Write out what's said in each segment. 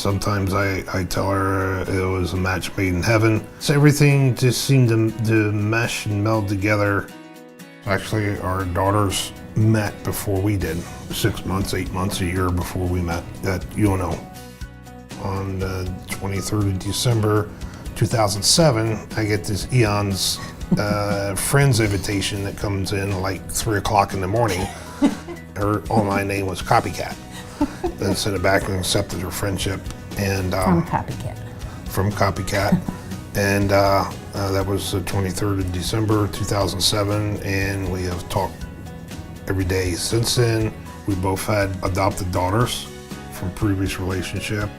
Sometimes I tell her it was a match made in heaven. So everything just seemed to mesh and meld together. Actually, our daughters met before we did. 6 months, 8 months, a year before we met at UNO. On the 23rd of December 2007, I get this EONS friends invitation that comes in like 3 o'clock in the morning. Her online name was CopyKat. Then sent it back and accepted her friendship. And from CopyKat. From CopyKat. And that was the 23rd of December 2007, and we have talked every day since then. We both had adopted daughters from previous relationship.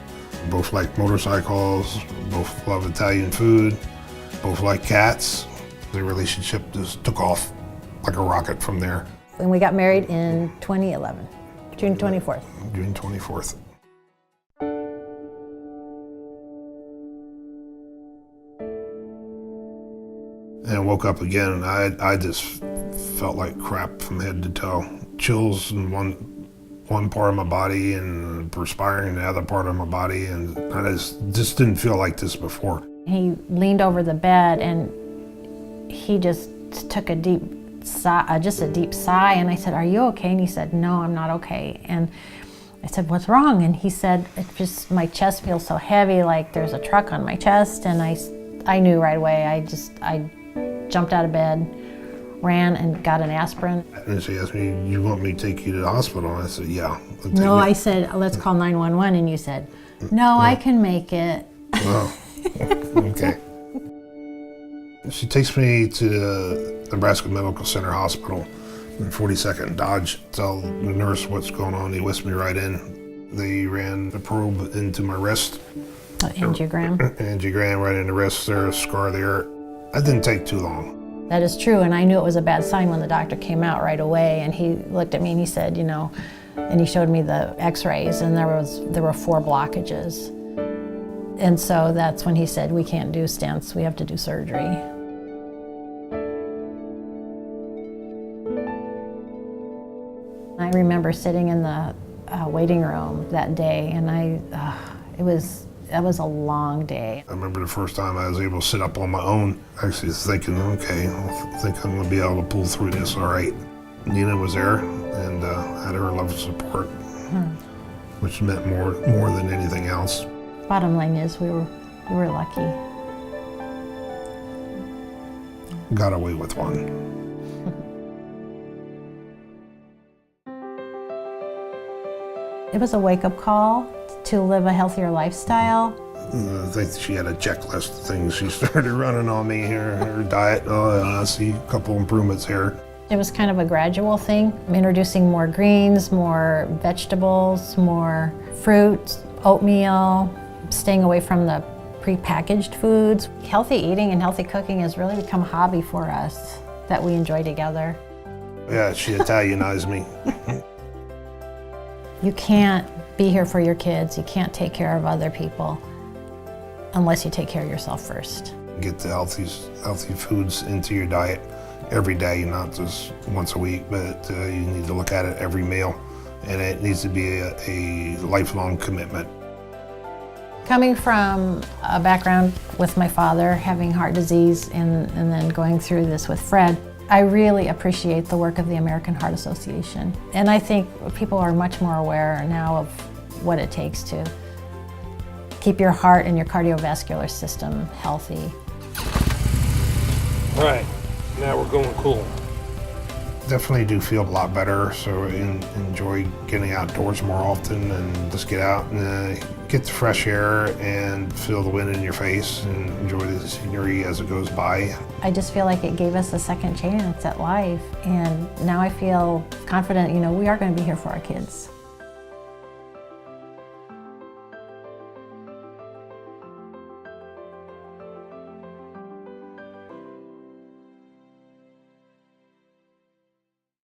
Both like motorcycles, both love Italian food, both like cats. The relationship just took off like a rocket from there. And we got married in 2011, June 24th. June 24th. And I woke up again, and I just felt like crap from head to toe. Chills in one part of my body and perspiring in the other part of my body, and I just didn't feel like this before. He leaned over the bed and he just took a deep sigh, just a deep sigh, and I said, "Are you okay?" And he said, "No, I'm not okay." And I said, "What's wrong?" And he said, "It's just my chest feels so heavy, like there's a truck on my chest." And I knew right away. I jumped out of bed, ran and got an aspirin. And she asked me, "You want me to take you to the hospital?" And I said, "Yeah." No, I said, "Let's call 911." And you said, "No, I can make it." Oh, okay. She takes me to the Nebraska Medical Center Hospital in 42nd Dodge. Tell the nurse what's going on. They whisked me right in. They ran the probe into my wrist. Angiogram. Angiogram right in the wrist. There's a scar there. That didn't take too long. That is true, and I knew it was a bad sign when the doctor came out right away, and he looked at me and he said, you know, and he showed me the x-rays, and there were 4 blockages. And so that's when he said, "We can't do stents, we have to do surgery." I remember sitting in the waiting room that day, and that was a long day. I remember the first time I was able to sit up on my own, actually thinking, okay, I think I'm going to be able to pull through this all right. Nina was there, and had her love and support, which meant more than anything else. Bottom line is, we were lucky. Got away with one. It was a wake-up call to live a healthier lifestyle. I think she had a checklist of things she started running on me here. Her diet, I see a couple improvements here. It was kind of a gradual thing, introducing more greens, more vegetables, more fruit, oatmeal, staying away from the prepackaged foods. Healthy eating and healthy cooking has really become a hobby for us that we enjoy together. Yeah, she Italianized me. You can't be here for your kids, you can't take care of other people unless you take care of yourself first. Get the healthy foods into your diet every day, not just once a week, but you need to look at it every meal, and it needs to be a lifelong commitment. Coming from a background with my father having heart disease and then going through this with Fred, I really appreciate the work of the American Heart Association. And I think people are much more aware now of what it takes to keep your heart and your cardiovascular system healthy. All right, now we're going cool. Definitely do feel a lot better, so enjoy getting outdoors more often and just get out and get the fresh air and feel the wind in your face and enjoy the scenery as it goes by. I just feel like it gave us a second chance at life, and now I feel confident, you know, we are going to be here for our kids.